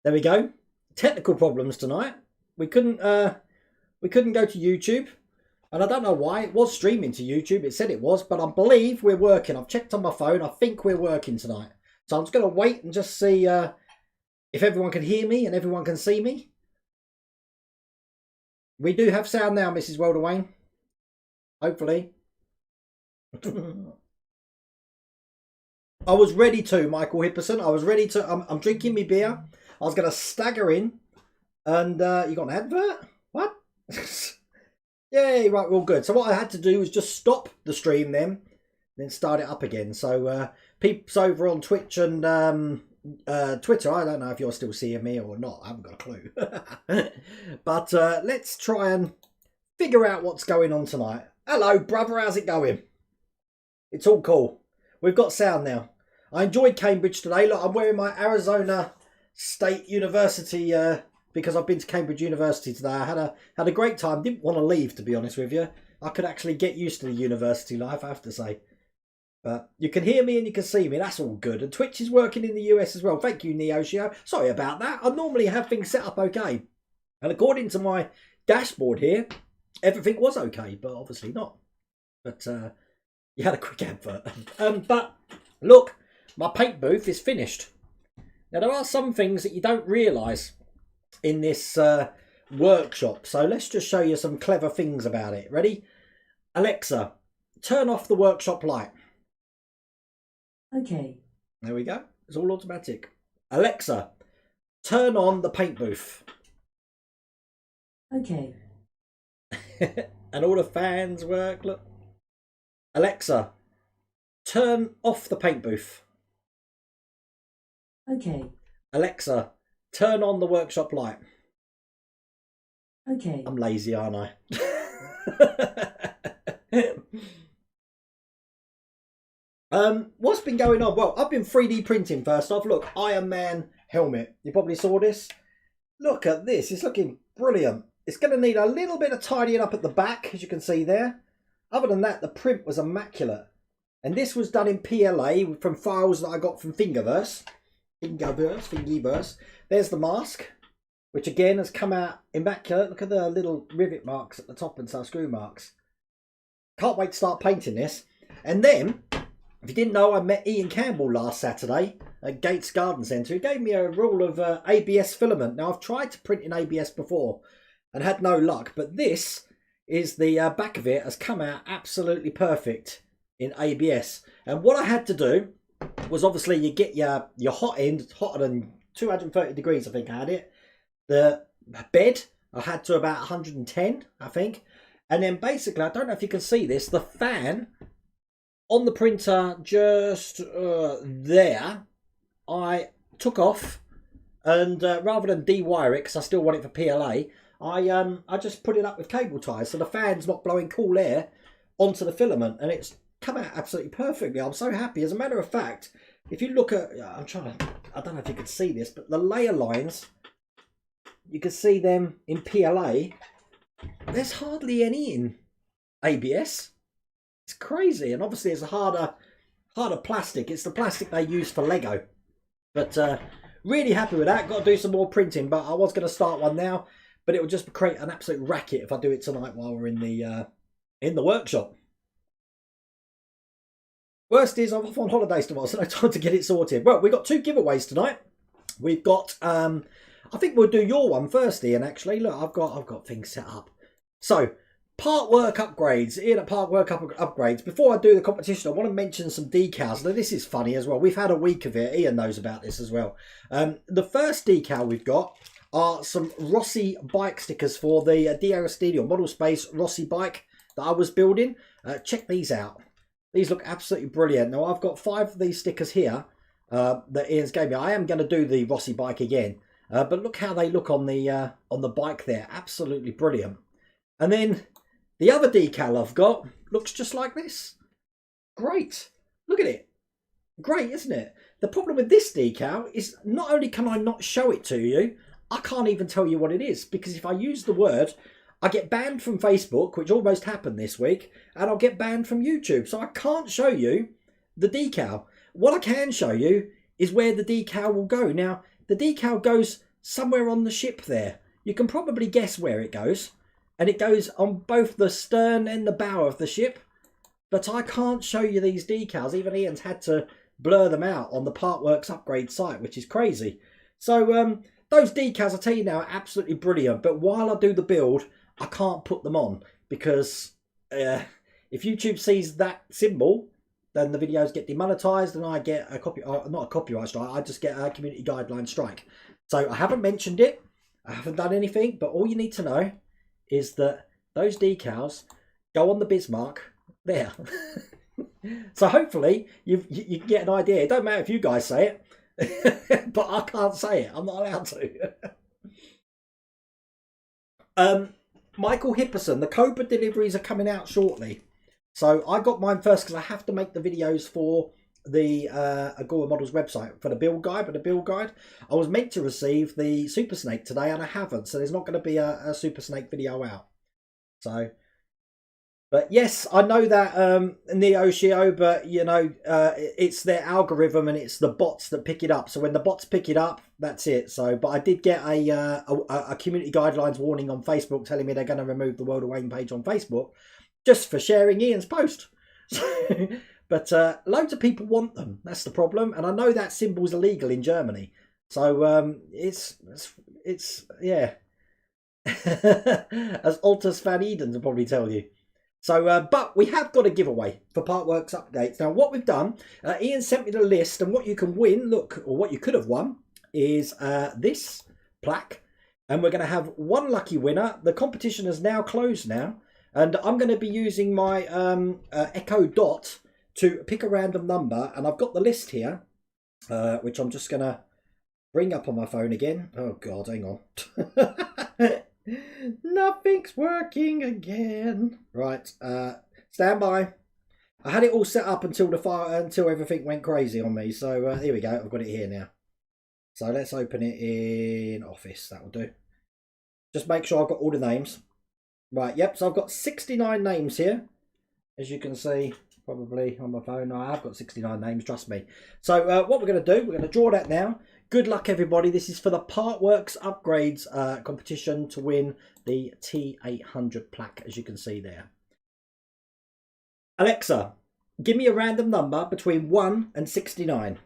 There we go. Technical problems tonight. We couldn't go to YouTube, and I don't know why. It was streaming to YouTube. It said it was, but I believe we're working. I've checked on my phone. I think we're working tonight. So I'm just going to wait and just see if everyone can hear me and everyone can see me. We do have sound now, Mrs. Welderwayne. Hopefully. I was ready to, Michael Hipperson. I was ready to. I'm drinking me beer. I was going to stagger in. And you got an advert? What? Yay, right, we're all good. So what I had to do was just stop the stream then start it up again. So peeps over on Twitch and Twitter, I don't know if you're still seeing me or not. I haven't got a clue. But let's try and figure out what's going on tonight. Hello, brother. How's it going? It's all cool. We've got sound now. I enjoyed Cambridge today. Look, I'm wearing my Arizona State University because I've been to Cambridge University today. I had a great time. Didn't want to leave, to be honest with you. I could actually get used to the university life, I have to say. But you can hear me and you can see me. That's all good. And Twitch is working in the US as well. Thank you, Neoshio. Sorry about that. I normally have things set up okay. And according to my dashboard here, everything was okay, but obviously not. But you had a quick advert. But look, my paint booth is finished. Now, there are some things that you don't realise in this workshop. So let's just show you some clever things about it. Ready? Alexa, turn off the workshop light. Okay. There we go. It's all automatic. Alexa, turn on the paint booth. Okay. And all the fans work. Look. Alexa, turn off the paint booth. Okay. Alexa, turn on the workshop light. Okay. I'm lazy, aren't I? What's been going on? Well, I've been 3D printing first off. Look, Iron Man helmet. You probably saw this. Look at this. It's looking brilliant. It's going to need a little bit of tidying up at the back, as you can see there. Other than that, the print was immaculate. And this was done in PLA from files that I got from Thingiverse. Thingiverse. There's the mask, which again has come out immaculate. Look at the little rivet marks at the top and some screw marks. Can't wait to start painting this. And then, if you didn't know, I met Ian Campbell last Saturday at Gates Garden Centre. He gave me a roll of ABS filament. Now, I've tried to print in ABS before and had no luck, but this is the back of it has come out absolutely perfect in ABS. And what I had to do was obviously you get your hot end, hotter than 230 degrees, I think I had it. The bed, I had to about 110, I think. And then basically, I don't know if you can see this, the fan on the printer just there, I took off and rather than de-wire it, because I still want it for PLA, I just put it up with cable ties so the fan's not blowing cool air onto the filament, and it's come out absolutely perfectly. I'm so happy. As a matter of fact, if you look at, I don't know if you can see this, but the layer lines, you can see them in PLA. There's hardly any in ABS. It's crazy, and obviously it's a harder plastic. It's the plastic they use for Lego. But really happy with that. Got to do some more printing, but I was going to start one now, but it would just create an absolute racket if I do it tonight while we're in the workshop. Worst is I'm off on holidays tomorrow, so no time to get it sorted. Well, we've got 2 giveaways tonight. We've got I think we'll do your one first, Ian, actually. Look, I've got things set up. So, Partwork upgrades. Ian at Partwork upgrades. Before I do the competition, I want to mention some decals. Now, this is funny as well. We've had a week of it. Ian knows about this as well. The first decal we've got are some Rossi bike stickers for the D'Aristide Model Space Rossi bike that I was building. Check these out. These look absolutely brilliant. Now, I've got 5 of these stickers here that Ian's gave me. I am going to do the Rossi bike again. But look how they look on the bike there. Absolutely brilliant. And then the other decal I've got looks just like this. Great. Look at it. Great, isn't it? The problem with this decal is not only can I not show it to you, I can't even tell you what it is. Because if I use the word, I get banned from Facebook, which almost happened this week, and I'll get banned from YouTube. So I can't show you the decal. What I can show you is where the decal will go. Now, the decal goes somewhere on the ship there. You can probably guess where it goes. And it goes on both the stern and the bow of the ship. But I can't show you these decals. Even Ian's had to blur them out on the Partworks upgrade site, which is crazy. So those decals, I tell you now, are absolutely brilliant. But while I do the build, I can't put them on because if YouTube sees that symbol, then the videos get demonetized and I get a not a copyright strike, I just get a community guideline strike. So I haven't mentioned it, I haven't done anything, but all you need to know is that those decals go on the Bismarck there. So hopefully you get an idea. It don't matter if you guys say it, but I can't say it. I'm not allowed to. Michael Hipperson, the Cobra deliveries are coming out shortly. So I got mine first because I have to make the videos for the Agora Models website for the build guide. But the build guide, I was meant to receive the Super Snake today and I haven't. So there's not going to be a Super Snake video out. So, but yes, I know that Neo Shio, but you know, it's their algorithm and it's the bots that pick it up. So when the bots pick it up, that's it. So, but I did get a community guidelines warning on Facebook telling me they're going to remove the World of Wayne page on Facebook just for sharing Ian's post. But loads of people want them. That's the problem. And I know that symbol's illegal in Germany. So it's yeah. As Altus Van Eden will probably tell you. So, but we have got a giveaway for Partworks updates. Now, what we've done, Ian sent me the list, and what you can win, look, or what you could have won, is this plaque. And we're going to have one lucky winner. The competition is now closed now. And I'm going to be using my Echo Dot to pick a random number. And I've got the list here, which I'm just going to bring up on my phone again. Oh, God, hang on. Nothing's working again. Right, stand by. I had it all set up until everything went crazy on me. So here we go. I've got it here now. So let's open it in Office. That will do. Just make sure I've got all the names. Right, yep. So I've got 69 names here. As you can see, probably on my phone. I have got 69 names, trust me. So what we're going to do, we're going to draw that now. Good luck, everybody. This is for the Partworks upgrades competition to win the T800 plaque, as you can see there. Alexa, give me a random number between 1 and 69.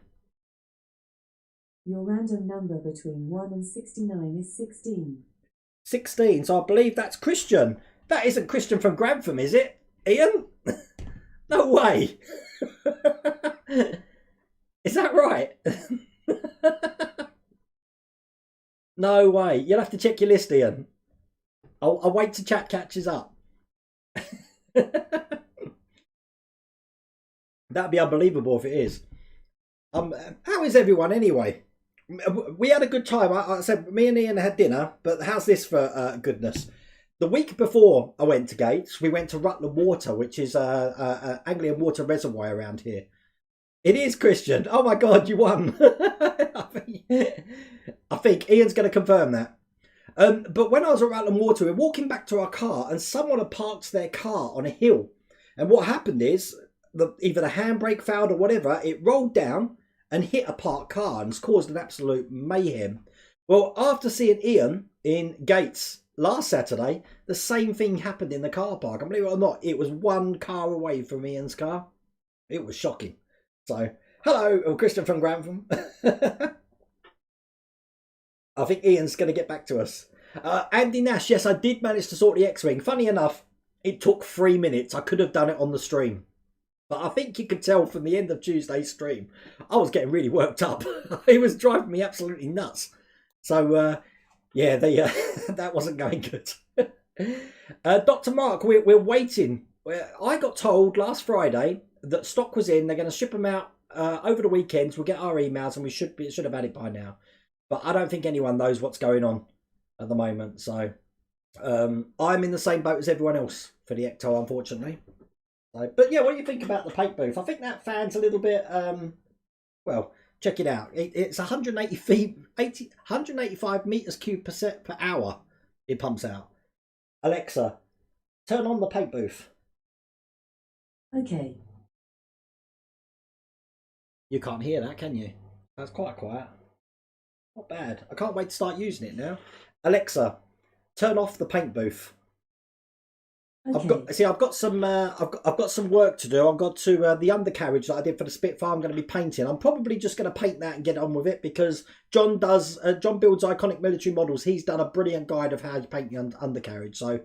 Your random number between 1 and 69 is 16. 16, so I believe that's Christian. That isn't Christian from Grantham, is it, Ian? No way. Is that right? No way. You'll have to check your list, Ian. I'll wait till chat catches up. That'd be unbelievable if it is. How is everyone anyway? We had a good time. I said me and Ian had dinner, but how's this for goodness? The week before I went to Gates, we went to Rutland Water, which is an Anglian water reservoir around here. It is Christian. Oh my God, you won. I think Ian's going to confirm that. But when I was at Rutland Water, we were walking back to our car and someone had parked their car on a hill. And what happened is, either the handbrake failed or whatever, it rolled down and hit a parked car and caused an absolute mayhem. Well, after seeing Ian in Gates last Saturday, the same thing happened in the car park. And believe it or not, it was one car away from Ian's car. It was shocking. So, hello, Christian from Grantham. I think Ian's going to get back to us. Andy Nash, yes, I did manage to sort the X-Wing. Funny enough, it took 3 minutes. I could have done it on the stream. But I think you could tell from the end of Tuesday's stream, I was getting really worked up. It was driving me absolutely nuts. So, yeah, that wasn't going good. Dr. Mark, we're waiting. I got told last Friday that stock was in. They're going to ship them out over the weekends. We'll get our emails and we should have had it by now. But I don't think anyone knows what's going on at the moment. So I'm in the same boat as everyone else for the Ecto, unfortunately. So, but yeah, what do you think about the paint booth? I think that fan's a little bit, well, check it out. It's 185 meters cubed per hour it pumps out. Alexa, turn on the paint booth. Okay. You can't hear that, can you? That's quite quiet. Not bad. I can't wait to start using it now. Alexa, turn off the paint booth. Okay. I've got some work to do. I've got to the undercarriage that I did for the Spitfire. I'm going to be painting. I'm probably just going to paint that and get on with it because John builds iconic military models. He's done a brilliant guide of how you paint the undercarriage. So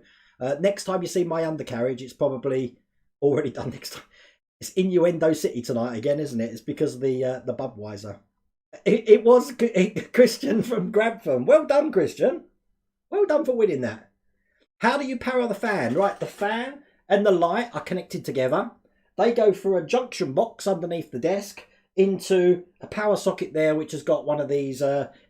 next time you see my undercarriage, it's probably already done. Next time, it's Innuendo City tonight again, isn't it? It's because of the Budweiser. It was Christian from Grantham. Well done, Christian. Well done for winning that. How do you power the fan? Right, the fan and the light are connected together. They go through a junction box underneath the desk into a power socket there, which has got one of these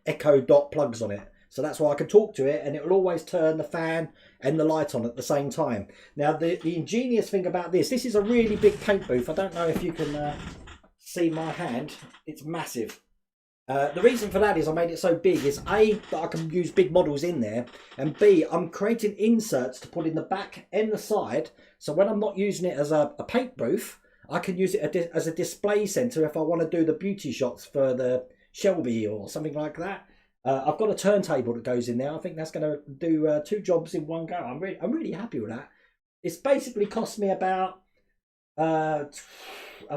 Echo Dot plugs on it. So that's why I can talk to it, and it will always turn the fan and the light on at the same time. Now, the ingenious thing about this is a really big paint booth. I don't know if you can see my hand. It's massive. The reason for that is I made it so big is A, that I can use big models in there, and B, I'm creating inserts to put in the back and the side, so when I'm not using it as a paint booth, I can use it as a display centre if I want to do the beauty shots for the Shelby or something like that. I've got a turntable that goes in there. I think that's going to do 2 jobs in one go. I'm really happy with that. It's basically cost me about, I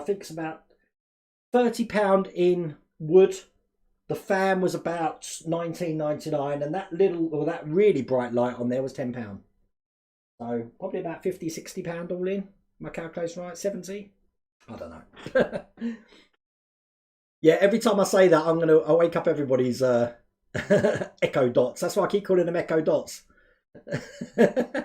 think it's about £30 in wood. The fan was about £19.99, and that really bright light on there was £10. So probably about £50-60 all in. My calculation right? 70? I don't know. Yeah, every time I say that, I'll wake up everybody's Echo Dots. That's why I keep calling them Echo Dots. Did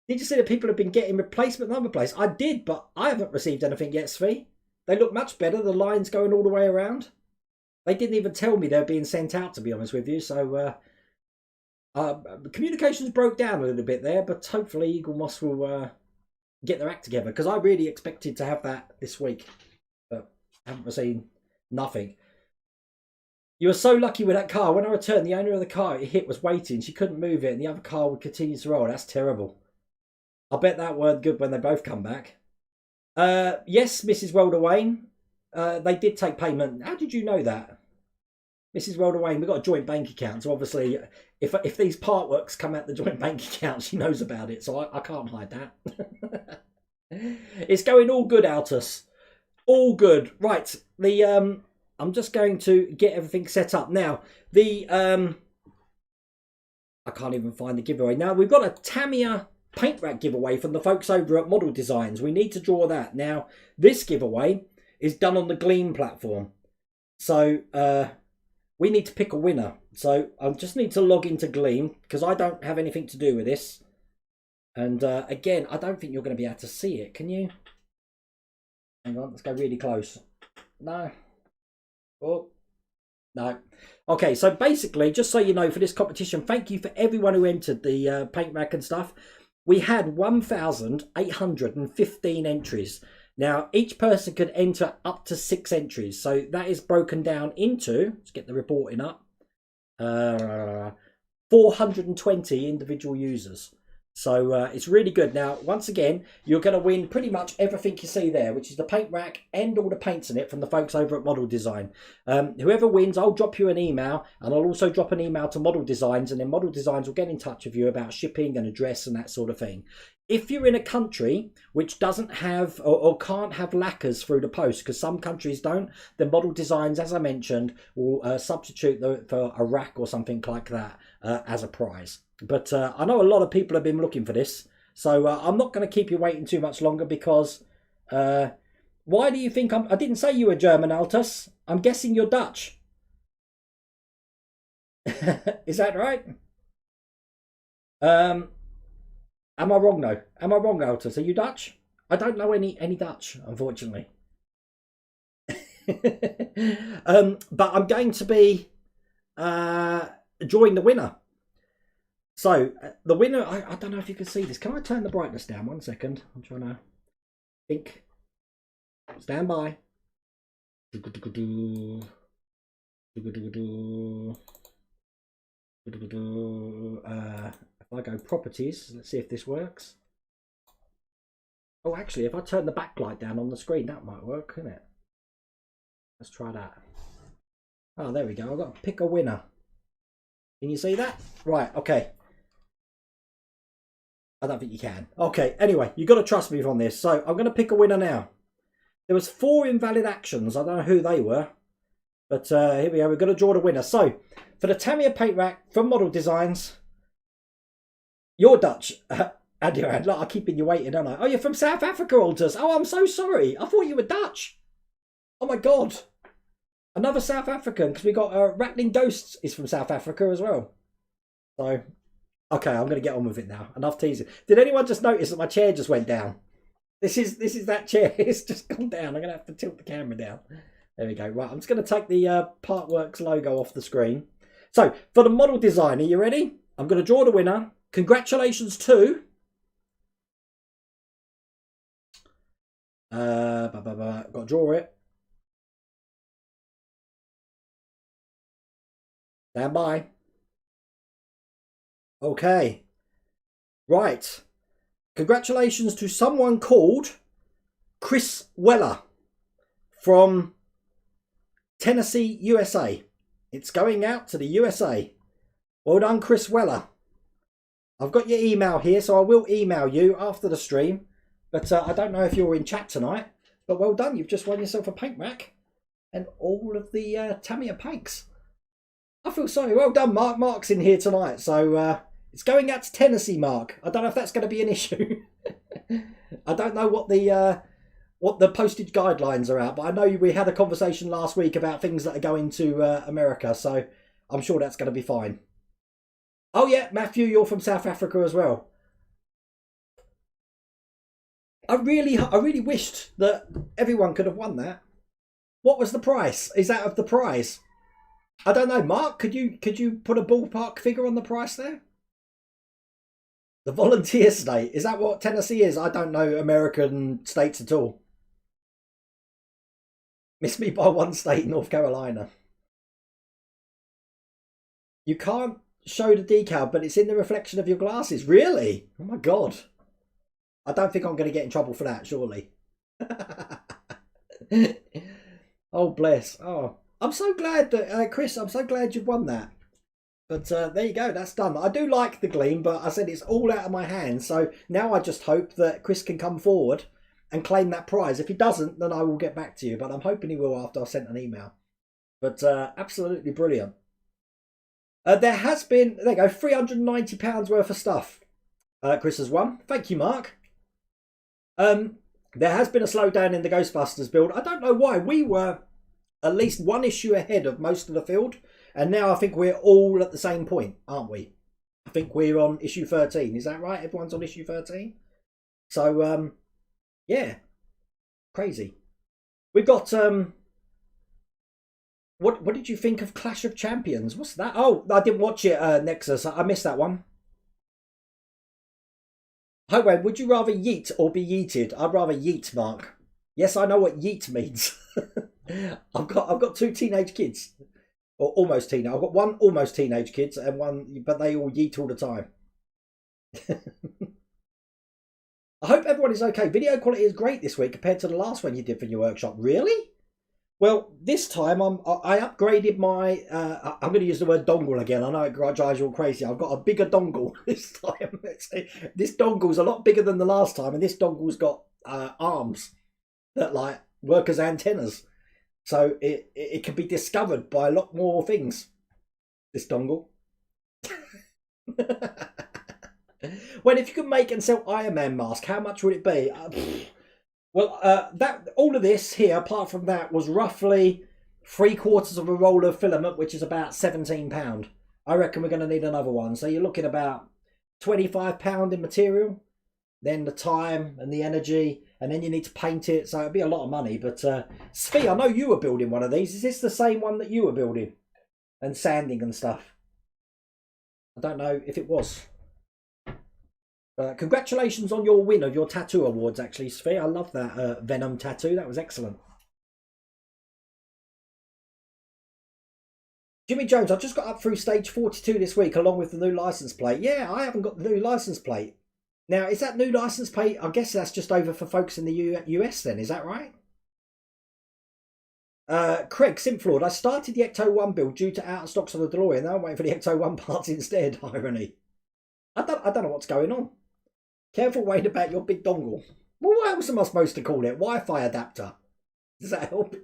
you see that people have been getting replacement number plates? I did, but I haven't received anything yet, Svi. They look much better. The line's going all the way around. They didn't even tell me they're being sent out, to be honest with you. So communications broke down a little bit there, but hopefully Eagle Moss will get their act together, because I really expected to have that this week, but I haven't received nothing. You were so lucky with that car. When I returned, the owner of the car it hit was waiting. She couldn't move it, and the other car would continue to roll. That's terrible. I bet that weren't good when they both come back. Yes, Mrs. Welder Wayne. They did take payment. How did you know that? Mrs. Welder Wayne, we've got a joint bank account, so obviously if these Partworks come out the joint bank account, she knows about it, so I can't hide that. It's going all good, Altus. All good. Right, I'm just going to get everything set up. Now, I can't even find the giveaway. Now, we've got a Tamiya paint rack giveaway from the folks over at Model Designs. We need to draw that. Now, this giveaway is done on the Gleam platform. So we need to pick a winner. So I just need to log into Gleam because I don't have anything to do with this. And again, I don't think you're going to be able to see it. Can you? Hang on, let's go really close. No. Oh, no. Okay, so basically, just so you know, for this competition, thank you for everyone who entered the paint rack and stuff. We had 1,815 entries. Now, each person could enter up to 6 entries. So that is broken down into, let's get the reporting up, 420 individual users. So it's really good. Now, once again, you're going to win pretty much everything you see there, which is the paint rack and all the paints in it from the folks over at Model Design. Whoever wins, I'll drop you an email, and I'll also drop an email to Model Designs, and then Model Designs will get in touch with you about shipping and address and that sort of thing. If you're in a country which doesn't have or can't have lacquers through the post, because some countries don't, then Model Designs, as I mentioned, will substitute for a rack or something like that as a prize. But I know a lot of people have been looking for this, so I'm not going to keep you waiting too much longer because why do you think I didn't say you were German, Altus? I'm guessing you're Dutch. Is that right? Am I wrong though? Am I wrong, Altus? Are you Dutch? I don't know any Dutch, unfortunately. But I'm going to be drawing the winner. So the winner, I don't know if you can see this. Can I turn the brightness down? 1 second. I'm trying to think. Stand by. If I go properties, let's see if this works. Oh, actually, if I turn the backlight down on the screen, that might work, couldn't it? Let's try that. Oh, there we go. I've got to pick a winner. Can you see that? Right, okay. I don't think you can. Okay, anyway, you've got to trust me on this. So I'm going to pick a winner now. There was 4 invalid actions. I don't know who they were. But here we go. We've got to draw the winner. So for the Tamiya paint rack from Model Designs, you're Dutch. And look, I'm keeping you waiting, aren't I? Oh, you're from South Africa, Aldous. Oh, I'm so sorry. I thought you were Dutch. Oh, my God. Another South African, because we got Rattling Ghosts is from South Africa as well. So, okay, I'm going to get on with it now. Enough teasing. Did anyone just notice that my chair just went down? This is that chair. It's just gone down. I'm going to have to tilt the camera down. There we go. Right, I'm just going to take the Partworks logo off the screen. So, for the model design, are you ready? I'm going to draw the winner. Congratulations to... got to draw it. Stand by. Okay. Right. Congratulations to someone called Chris Weller from Tennessee, USA. It's going out to the USA. Well done, Chris Weller. I've got your email here, so I will email you after the stream. But I don't know if you're in chat tonight. But well done. You've just won yourself a paint rack and all of the Tamiya paints. I feel sorry. Well done, Mark. Mark's in here tonight. So it's going out to Tennessee, Mark. I don't know if that's going to be an issue. I don't know what the postage guidelines are at, but I know we had a conversation last week about things that are going to America. So I'm sure that's going to be fine. Oh, yeah, Matthew, you're from South Africa as well. I really wished that everyone could have won that. What was the price? Is that of the prize? I don't know, Mark. Could you put a ballpark figure on the price there? The volunteer state. Is that what Tennessee is? I don't know American states at all. Missed me by one state, North Carolina. You can't show the decal, but it's in the reflection of your glasses. Really? Oh my God. I don't think I'm going to get in trouble for that, surely. Oh, bless. Oh, I'm so glad that, Chris, I'm so glad you've won that. But there you go, that's done. I do like the gleam, but I said it's all out of my hands. So now I just hope that Chris can come forward and claim that prize. If he doesn't, then I will get back to you. But I'm hoping he will after I sent an email. But absolutely brilliant. There has been, there you go, £390 worth of stuff. Chris has won. Thank you, Mark. There has been a slowdown in the Ghostbusters build. I don't know why. We were at least one issue ahead of most of the field. And now I think we're all at the same point, aren't we? I think we're on issue 13. Is that right? Everyone's on issue 13? So, yeah. Crazy. We've got... What did you think of Clash of Champions? What's that? Oh, I didn't watch it, Nexus. I missed that one. Hi, Wayne. Would you rather yeet or be yeeted? I'd rather yeet, Mark. Yes, I know what yeet means. I've got 2 teenage kids. Or almost teenage. I've got 1 almost teenage kids and 1, but they all yeet all the time. I hope everyone is okay. Video quality is great this week compared to the last one you did for your workshop. Really? Well, this time I upgraded my... I'm going to use the word dongle again. I know it drives you all crazy. I've got a bigger dongle this time. This dongle's a lot bigger than the last time, and this dongle's got arms that like work as antennas. So it can be discovered by a lot more things, this dongle. Well, if you could make and sell Iron Man mask, how much would it be? Well, that all of this here, apart from that, was roughly 3/4 of a roll of filament, which is about £17. I reckon we're going to need another one. So you're looking about £25 in material, then the time and the energy, and then you need to paint it. So it'd be a lot of money. But Svi, I know you were building one of these. Is this the same one that you were building and sanding and stuff? I don't know if it was. Congratulations on your win of your tattoo awards, actually, Svi. I love that Venom tattoo. That was excellent. Jimmy Jones, I just got up through stage 42 this week along with the new license plate. Yeah, I haven't got the new license plate. Now, is that new license plate? I guess that's just over for folks in the US then. Is that right? Craig Simflord, I started the Ecto 1 build due to out of stocks of the DeLorean. Now I'm waiting for the Ecto 1 parts instead. Irony. I don't know what's going on. Careful, Wayne, about your big dongle. Well, what else am I supposed to call it? Wi-Fi adapter. Does that help?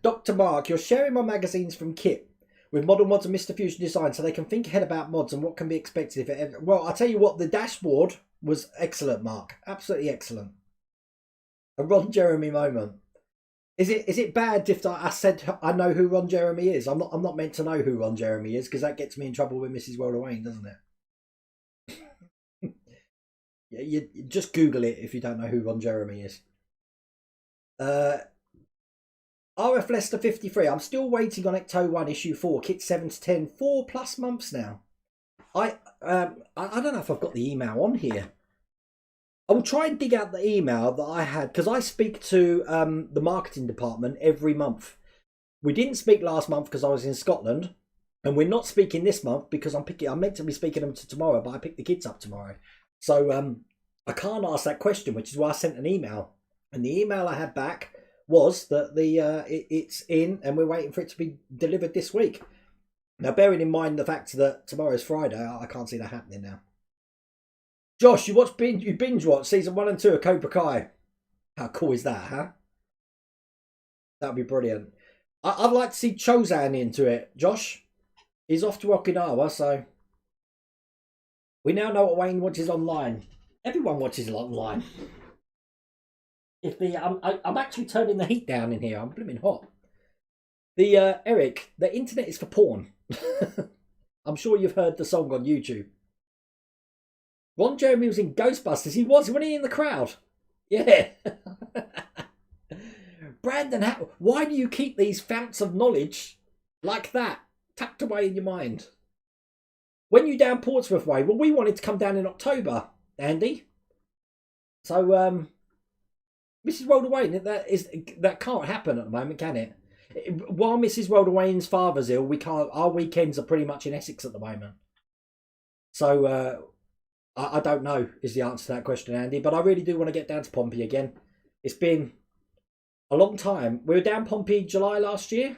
Dr. Mark, you're sharing my magazines from Kit with Model Mods and Mr. Fusion Design so they can think ahead about mods and what can be expected if it ever... Well, I'll tell you what, the dashboard was excellent, Mark. Absolutely excellent. A Ron Jeremy moment. Is it bad if I said I know who Ron Jeremy is? I'm not meant to know who Ron Jeremy is because that gets me in trouble with Mrs. World of Wayne, doesn't it? Yeah, you just Google it if you don't know who Ron Jeremy is. RF Leicester 53. I'm still waiting on Ecto 1 issue 4, kit 7 to 10, 4+ months now. I don't know if I've got the email on here. I will try and dig out the email that I had because I speak to the marketing department every month. We didn't speak last month because I was in Scotland, and we're not speaking this month because I'm meant to be speaking them to tomorrow, but I picked the kids up tomorrow, so I can't ask that question, which is why I sent an email. And the email I had back was that it's in and we're waiting for it to be delivered this week. Now, bearing in mind the fact that tomorrow's Friday, I can't see that happening now. Josh, you binge watch season 1 and 2 of Cobra Kai. How cool is that, huh? That'd be brilliant. I'd like to see Chozan into it, Josh. He's off to Okinawa, so we now know what Wayne watches online. Everyone watches it online. I'm actually turning the heat down in here. I'm blooming hot. Eric, the internet is for porn. I'm sure you've heard the song on YouTube. Ron Jeremy was in Ghostbusters. He was, wasn't he, in the crowd? Yeah. Brandon, why do you keep these founts of knowledge like that tucked away in your mind? When you down Portsmouth way? Well, we wanted to come down in October, Andy. So, Mrs. World of Wayne, that can't happen at the moment, can it? While Mrs. World of Wayne's father's ill, we can't. Our weekends are pretty much in Essex at the moment. So, I don't know is the answer to that question, Andy, but I really do want to get down to Pompey again. It's been a long time. We were down Pompey July last year.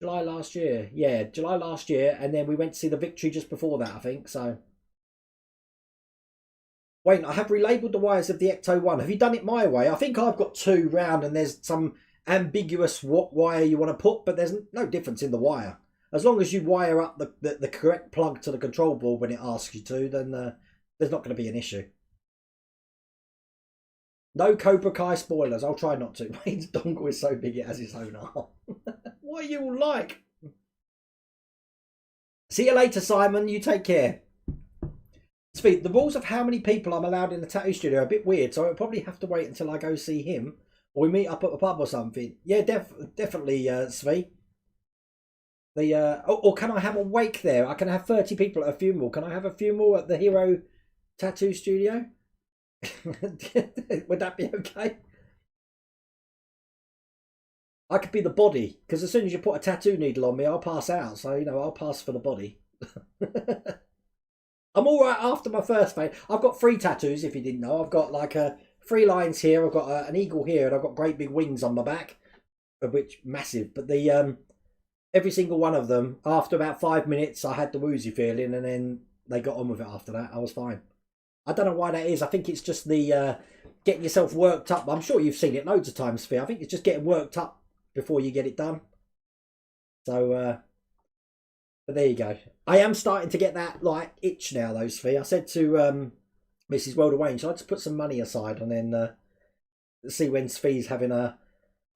Yeah, July last year, and then we went to see the Victory just before that, I think. So, Wayne, I have relabeled the wires of the Ecto 1. Have you done it my way? I think I've got 2 round, and there's some ambiguous what wire you want to put, but there's no difference in the wire. As long as you wire up the correct plug to the control board when it asks you to, then there's not going to be an issue. No Cobra Kai spoilers. I'll try not to. Wayne's dongle is so big it has its own arm. What are you all like? See you later, Simon. You take care. Speed, the rules of how many people I'm allowed in the tattoo studio are a bit weird, so I'll probably have to wait until I go see him. Or we meet up at a pub or something. Yeah, definitely, Sve. Or can I have a wake there? I can have 30 people at a funeral. Can I have a funeral at the Hero Tattoo Studio? Would that be okay? I could be the body, because as soon as you put a tattoo needle on me, I'll pass out. So, I'll pass for the body. I'm all right after my first fade. I've got 3 tattoos, if you didn't know. I've got like 3 lines here. I've got an eagle here, and I've got great big wings on my back, which massive. But every single one of them, after about 5 minutes, I had the woozy feeling, and then they got on with it after that. I was fine. I don't know why that is. I think it's just the getting yourself worked up. I'm sure you've seen it loads of times, Phil. I think it's just getting worked up before you get it done. So, but there you go. I am starting to get that like itch now, though, Sophie. I said to Mrs. World of Wayne, shall I just put some money aside and then see when Sophie's having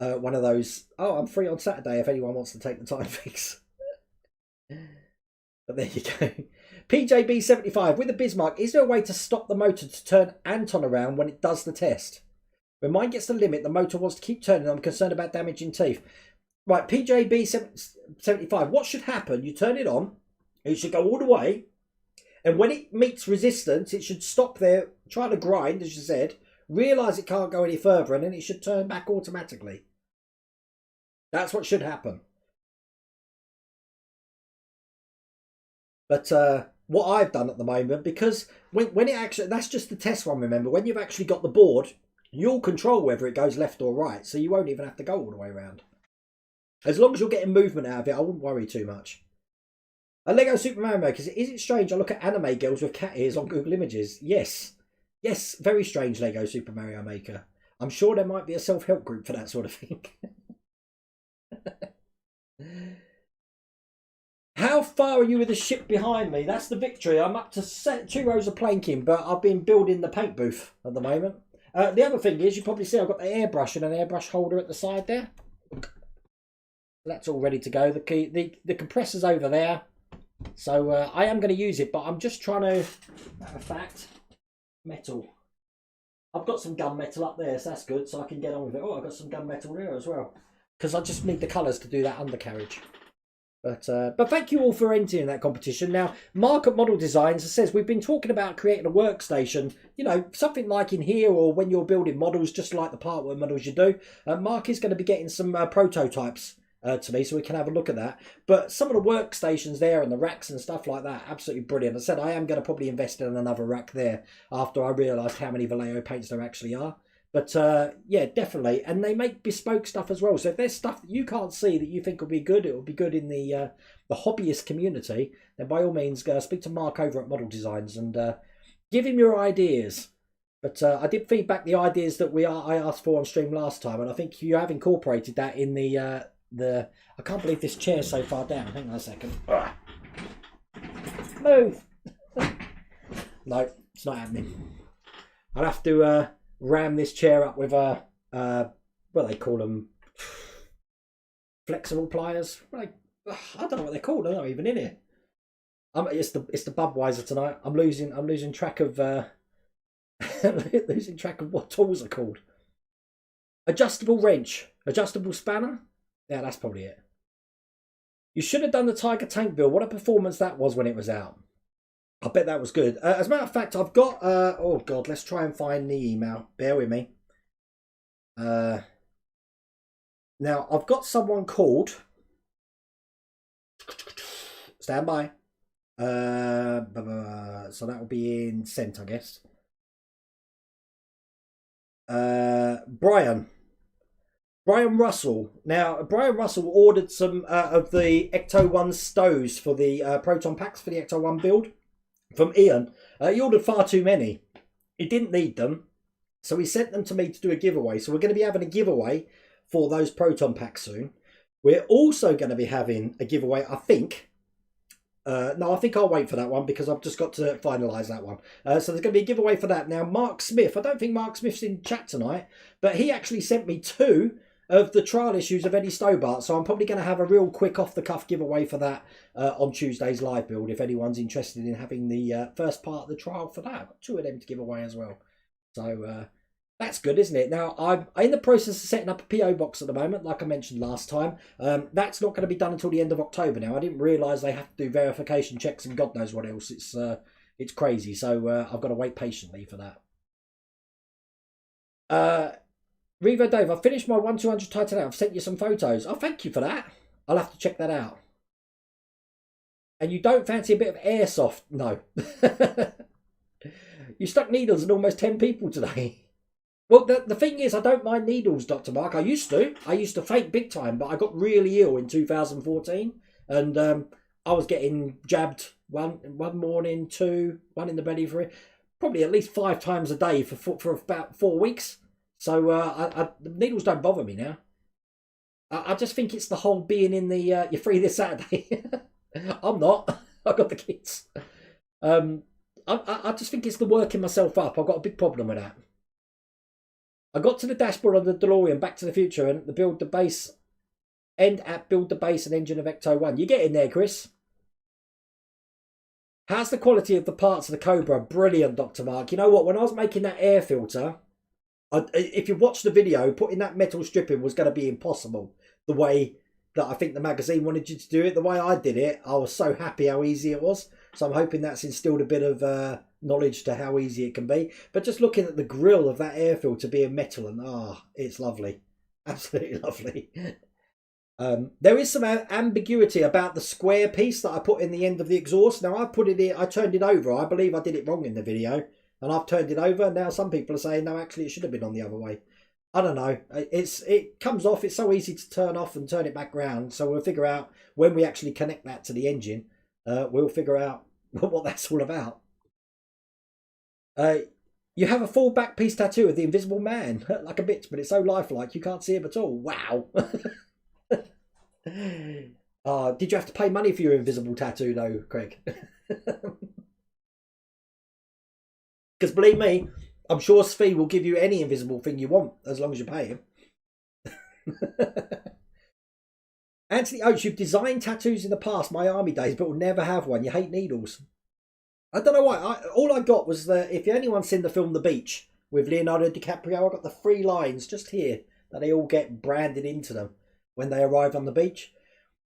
one of those, oh, I'm free on Saturday if anyone wants to take the time fix. But there you go. PJB75, with the Bismarck, is there a way to stop the motor to turn Anton around when it does the test? When mine gets the limit, the motor wants to keep turning. I'm concerned about damaging teeth. Right, PJB75, what should happen? You turn it on, it should go all the way, and when it meets resistance, it should stop there, try to grind, as you said, realise it can't go any further, and then it should turn back automatically. That's what should happen. But what I've done at the moment, because when it actually, that's just the test one, remember, when you've actually got the board, you'll control whether it goes left or right, so you won't even have to go all the way around. As long as you're getting movement out of it, I wouldn't worry too much. A Lego Super Mario Maker, is it strange I look at anime girls with cat ears on Google Images? Yes. Yes, very strange, Lego Super Mario Maker. I'm sure there might be a self-help group for that sort of thing. How far are you with the ship behind me? That's the Victory. I'm up to 2 rows of planking, but I've been building the paint booth at the moment. The other thing is, you probably see I've got the airbrush and an airbrush holder at the side there. That's all ready to go. The compressor's over there. So I am going to use it, but I'm just trying to, matter of fact, metal. I've got some gunmetal up there, so that's good, so I can get on with it. Oh, I've got some gunmetal there as well, because I just need the colours to do that undercarriage. But thank you all for entering that competition. Now, Mark at Model Designs says, we've been talking about creating a workstation, you know, something like in here, or when you're building models, just like the Partworks models you do. Mark is going to be getting some prototypes to me, so we can have a look at that. But some of the workstations there and the racks and stuff like that, absolutely brilliant. As I said, I am going to probably invest in another rack there after I realised how many Vallejo paints there actually are. But yeah, definitely. And they make bespoke stuff as well. So if there's stuff that you can't see that you think will be good, it will be good in the hobbyist community, then by all means, speak to Mark over at Model Designs and give him your ideas. But I did feedback the ideas that I asked for on stream last time, and I think you have incorporated that in the I can't believe this chair's so far down. Hang on a second. Move. No, it's not happening. I'll have to ram this chair up with a what do they call them, flexible pliers. I don't know what they're called. I'm not even in here. It's the Budweiser tonight. I'm losing track of losing track of what tools are called. Adjustable wrench, adjustable spanner. Yeah, that's probably it. You should have done the Tiger Tank build. What a performance that was when it was out. I bet that was good. As a matter of fact, I've got... oh, God, let's try and find the email. Bear with me. Now, I've got someone called... Stand by. So that will be in sent, I guess. Brian Russell. Now, Brian Russell ordered some of the Ecto 1 stoves for the Proton packs for the Ecto 1 build from Ian. He ordered far too many. He didn't need them, so he sent them to me to do a giveaway. So we're going to be having a giveaway for those Proton packs soon. We're also going to be having a giveaway, I think. No, I think I'll wait for that one because I've just got to finalise that one. So there's going to be a giveaway for that. Now, Mark Smith, I don't think Mark Smith's in chat tonight, but he actually sent me 2 of the trial issues of Eddie Stobart. So I'm probably going to have a real quick off-the-cuff giveaway for that on Tuesday's live build if anyone's interested in having the first part of the trial for that. I've got 2 of them to give away as well. So that's good, isn't it? Now, I'm in the process of setting up a PO box at the moment, like I mentioned last time. That's not going to be done until the end of October now. I didn't realise they have to do verification checks and God knows what else. It's crazy. So I've got to wait patiently for that. Revo Dave, I've finished my 1/200 Titan out. I've sent you some photos. Oh, thank you for that. I'll have to check that out. And you don't fancy a bit of airsoft? No. You stuck needles in almost 10 people today. Well, the thing is, I don't mind needles, Dr. Mark. I used to fake big time, but I got really ill in 2014. And I was getting jabbed one morning, 2, 1 in the belly, 3, probably at least 5 times a day for about 4 weeks. So the needles don't bother me now. I just think it's the whole being in the you're free this Saturday. I'm not. I've got the kids. I just think it's the working myself up. I've got a big problem with that. I got to the dashboard on the DeLorean Back to the Future and the build the base and engine of Ecto 1. You get in there, Chris. How's the quality of the parts of the Cobra? Brilliant, Dr. Mark. You know what? When I was making that air filter, if you watch the video, putting that metal strip in was going to be impossible. The way that I think the magazine wanted you to do it, the way I did it, I was so happy how easy it was. So I'm hoping that's instilled a bit of knowledge to how easy it can be. But just looking at the grill of that air filter being metal, and it's lovely. Absolutely lovely. There is some ambiguity about the square piece that I put in the end of the exhaust. Now I put it in, I turned it over. I believe I did it wrong in the video, and I've turned it over. Now some people are saying no, actually it should have been on the other way. I don't know. It comes off. It's so easy to turn off and turn it back round. So we'll figure out when we actually connect that to the engine. We'll figure out what that's all about. You have a full back piece tattoo of the Invisible Man, like a bitch, but it's so lifelike you can't see him at all. Wow. Did you have to pay money for your invisible tattoo though, Craig? Because believe me, I'm sure Svi will give you any invisible thing you want as long as you pay him. Anthony Oates, you've designed tattoos in the past, my army days, but will never have one. You hate needles. I don't know why. All I got was if anyone's seen the film The Beach with Leonardo DiCaprio, I got the 3 lines just here that they all get branded into them when they arrive on the beach.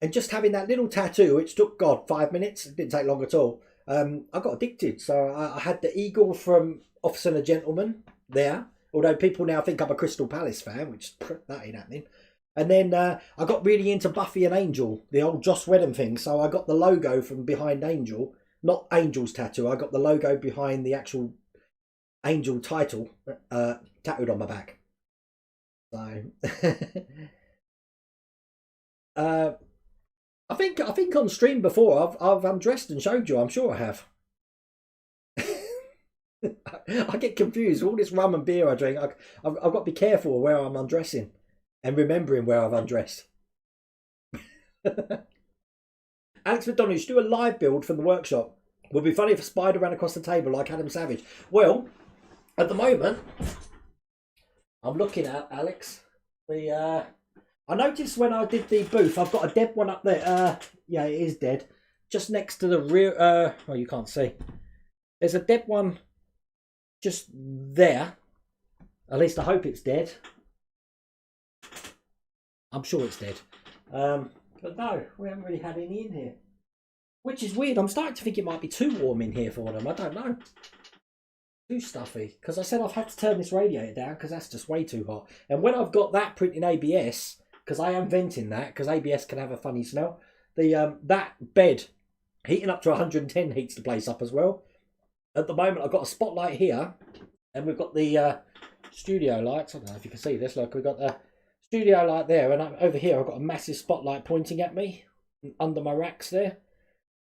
And just having that little tattoo, which took, God, 5 minutes. It didn't take long at all. I got addicted. So I had the eagle from Officer and a Gentleman there. Although people now think I'm a Crystal Palace fan, which that ain't happening. And then I got really into Buffy and Angel, the old Joss Whedon thing. So I got the logo from behind Angel. Not Angel's tattoo. I got the logo behind the actual Angel title tattooed on my back. So I think on stream before I've undressed and showed you. I'm sure I have. I get confused. All this rum and beer I drink, I've got to be careful where I'm undressing and remembering where I've undressed. Alex McDonald, you should do a live build from the workshop. Would be funny if a spider ran across the table like Adam Savage. Well, at the moment, I'm looking at, Alex, I noticed when I did the booth, I've got a dead one up there. Yeah, it is dead. Just next to the rear, well, you can't see. There's a dead one just there. At least I hope it's dead. I'm sure it's dead. But no, we haven't really had any in here. Which is weird. I'm starting to think it might be too warm in here for them. I don't know. Too stuffy. Because I said I've had to turn this radiator down because that's just way too hot. And when I've got that printing ABS, because I am venting that, because ABS can have a funny smell, that bed heating up to 110 heats the place up as well. At the moment, I've got a spotlight here. And we've got the studio lights. I don't know if you can see this. Look, we've got the studio light there, and over here I've got a massive spotlight pointing at me under my racks there.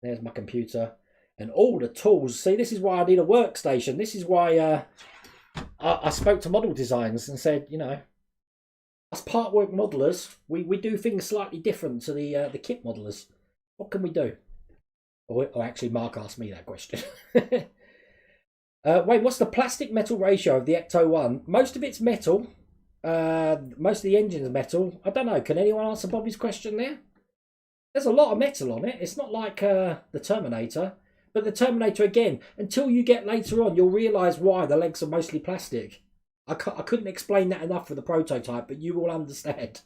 There's my computer and all the tools. See, this is why I need a workstation. This is why I spoke to Model Designs and said, you know, as Partwork modelers, we do things slightly different to the kit modelers. What can we do? Or actually, Mark asked me that question. Wait, what's the plastic metal ratio of the Ecto 1? Most of it's metal. Most of the engine's metal. I don't know. Can anyone answer Bobby's question there? There's a lot of metal on it. It's not like the Terminator. But the Terminator, again, until you get later on, you'll realise why the legs are mostly plastic. I couldn't explain that enough for the prototype, but you will understand.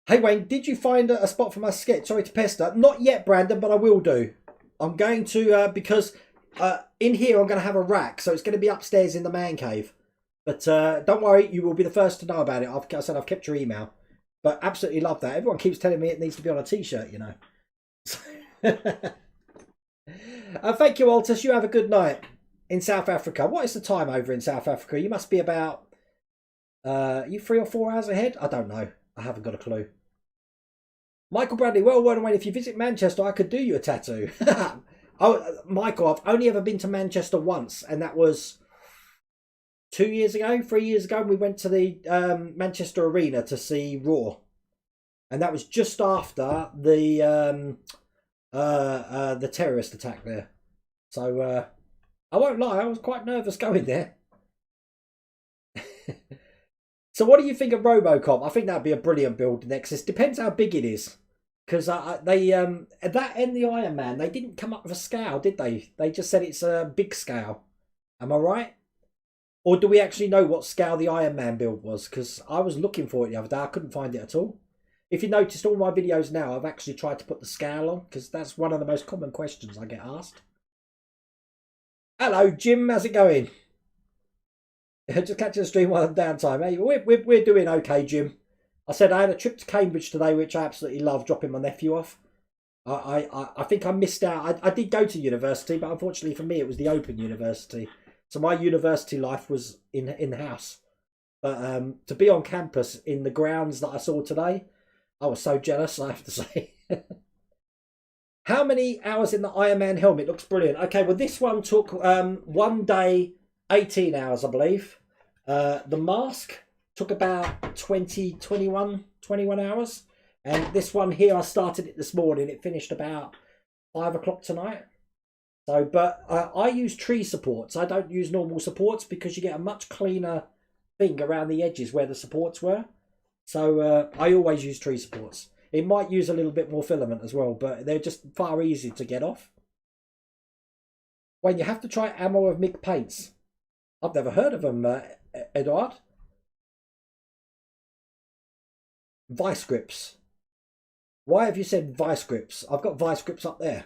Hey, Wayne, did you find a spot for my sketch? Sorry to pester. Not yet, Brandon, but I will do. I'm going to, because in here I'm going to have a rack, so it's going to be upstairs in the man cave. But don't worry, you will be the first to know about it. I said I've kept your email. But absolutely love that. Everyone keeps telling me it needs to be on a t-shirt, you know. Thank you, Altus. You have a good night in South Africa. What is the time over in South Africa? You must be about, you 3 or 4 hours ahead? I don't know. I haven't got a clue. Michael Bradley, well, Wayne, if you visit Manchester, I could do you a tattoo. Michael, I've only ever been to Manchester once, and that was 2 years ago, 3 years ago. We went to the Manchester Arena to see Raw, and that was just after the terrorist attack there. So I won't lie, I was quite nervous going there. So what do you think of RoboCop? I think that'd be a brilliant build next. It depends how big it is. Because they that and the Iron Man, they didn't come up with a scale, did they? They just said it's a big scale. Am I right? Or do we actually know what scale the Iron Man build was? Because I was looking for it the other day. I couldn't find it at all. If you noticed, all my videos now, I've actually tried to put the scale on. Because that's one of the most common questions I get asked. Hello, Jim. How's it going? Just catching the stream while I'm downtime. Hey, we're doing okay, Jim. I said I had a trip to Cambridge today, which I absolutely love, dropping my nephew off. I think I missed out. I did go to university, but unfortunately for me, it was the Open University. So my university life was in the house. But to be on campus in the grounds that I saw today, I was so jealous, I have to say. How many hours in the Iron Man helmet? Looks brilliant. Okay, well, this one took 1 day, 18 hours, I believe. The mask took about 21 hours. And this one here, I started it this morning. It finished about 5 o'clock tonight. So, but I use tree supports. I don't use normal supports because you get a much cleaner thing around the edges where the supports were. So I always use tree supports. It might use a little bit more filament as well, but they're just far easier to get off. When you have to try ammo of MIG paints. I've never heard of them, Edward. Vice grips. Why have you said vice grips? I've got vice grips up there.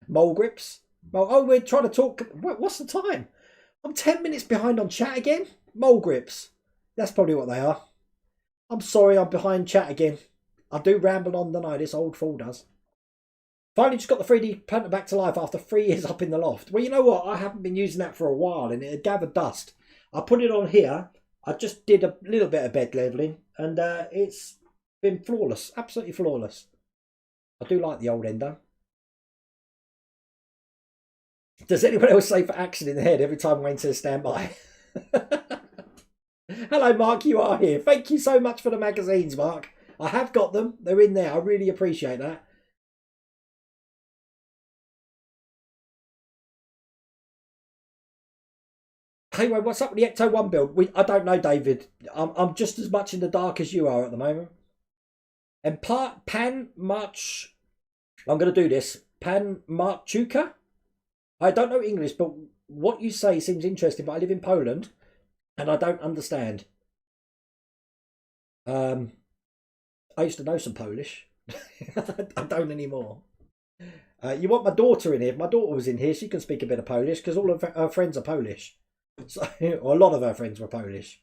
Mole grips. Oh, we're trying to talk. What's the time? I'm 10 minutes behind on chat again. Mole grips. That's probably what they are. I'm sorry, I'm behind chat again. I do ramble on, don't I? This old fool does. Finally just got the 3D printer back to life after 3 years up in the loft. Well, you know what? I haven't been using that for a while and it had gathered dust. I put it on here. I just did a little bit of bed levelling and it's been flawless. Absolutely flawless. I do like the old endo. Does anyone else say for action in the head every time Wayne says stand by? Hello, Mark. You are here. Thank you so much for the magazines, Mark. I have got them. They're in there. I really appreciate that. Hey, what's up with the Ecto 1 build? I don't know, David. I'm just as much in the dark as you are at the moment. And Pan March... I'm going to do this. Pan Marchuka? I don't know English, but what you say seems interesting, but I live in Poland and I don't understand. I used to know some Polish. I don't anymore. You want my daughter in here? If my daughter was in here, she can speak a bit of Polish because all of her friends are Polish. So, or a lot of her friends were Polish.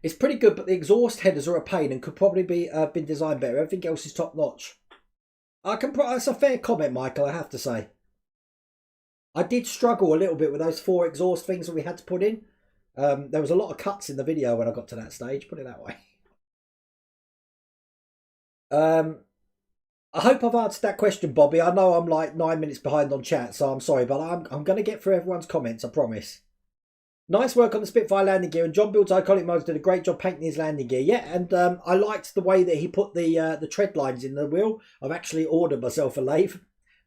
It's pretty good, but the exhaust headers are a pain and could probably be been designed better. Everything else is top notch. That's a fair comment, Michael, I have to say. I did struggle a little bit with those 4 exhaust things that we had to put in. There was a lot of cuts in the video when I got to that stage, put it that way. I hope I've answered that question, Bobby. I know I'm like 9 minutes behind on chat, so I'm sorry, but I'm going to get through everyone's comments, I promise. Nice work on the Spitfire landing gear, and John Build's Iconic Modes did a great job painting his landing gear. Yeah, and I liked the way that he put the tread lines in the wheel. I've actually ordered myself a lathe.